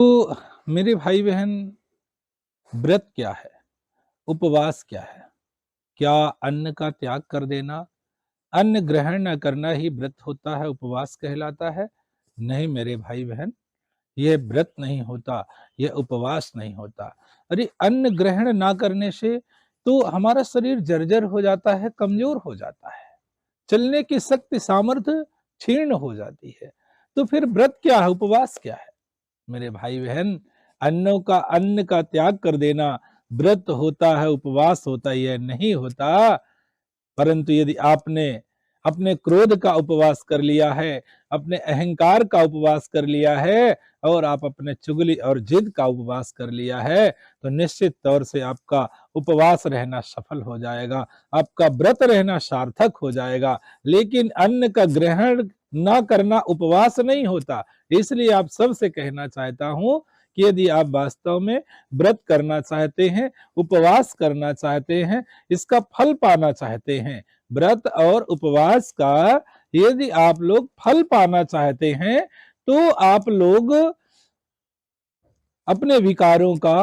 तो मेरे भाई बहन, व्रत क्या है? उपवास क्या है? क्या अन्न का त्याग कर देना, अन्न ग्रहण न करना ही व्रत होता है, उपवास कहलाता है? नहीं मेरे भाई बहन, यह व्रत नहीं होता, यह उपवास नहीं होता। अरे अन्न ग्रहण ना करने से तो हमारा शरीर जर्जर हो जाता है, कमजोर हो जाता है, चलने की शक्ति सामर्थ्य क्षीण हो जाती है। तो फिर व्रत क्या है, उपवास क्या है? मेरे भाई बहन, अन्न का त्याग कर देना व्रत होता है, उपवास होता है, यह नहीं होता। परंतु यदि आपने अपने क्रोध का उपवास कर लिया है, अपने अहंकार का उपवास कर लिया है और आप अपने चुगली और जिद का उपवास कर लिया है, तो निश्चित तौर से आपका उपवास रहना सफल हो जाएगा, आपका व्रत रहना सार्थक हो जाएगा। लेकिन अन्न का ग्रहण ना करना उपवास नहीं होता। इसलिए आप सबसे कहना चाहता हूं कि यदि आप वास्तव में व्रत करना चाहते हैं, उपवास करना चाहते हैं, इसका फल पाना चाहते हैं, व्रत और उपवास का यदि आप लोग फल पाना चाहते हैं, तो आप लोग अपने विकारों का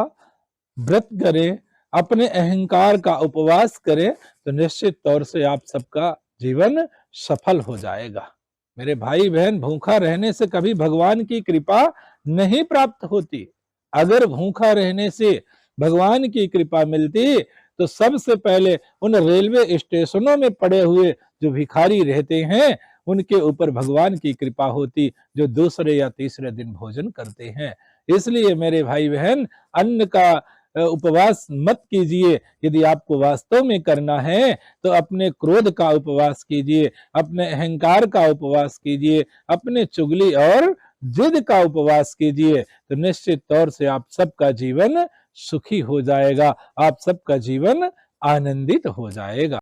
व्रत करें, अपने अहंकार का उपवास करें, तो निश्चित तौर से आप सबका जीवन सफल हो जाएगा। मेरे भाई बहन, भूखा रहने से कभी भगवान की कृपा नहीं प्राप्त होती। अगर भूखा रहने से भगवान की कृपा मिलती तो सबसे पहले उन रेलवे स्टेशनों में पड़े हुए जो भिखारी रहते हैं उनके ऊपर भगवान की कृपा होती, जो दूसरे या तीसरे दिन भोजन करते हैं। इसलिए मेरे भाई बहन, अन्न का उपवास मत कीजिए। यदि आपको वास्तव में करना है तो अपने क्रोध का उपवास कीजिए, अपने अहंकार का उपवास कीजिए, अपने चुगली और जिद का उपवास कीजिए, तो निश्चित तौर से आप सबका जीवन सुखी हो जाएगा, आप सबका जीवन आनंदित हो जाएगा।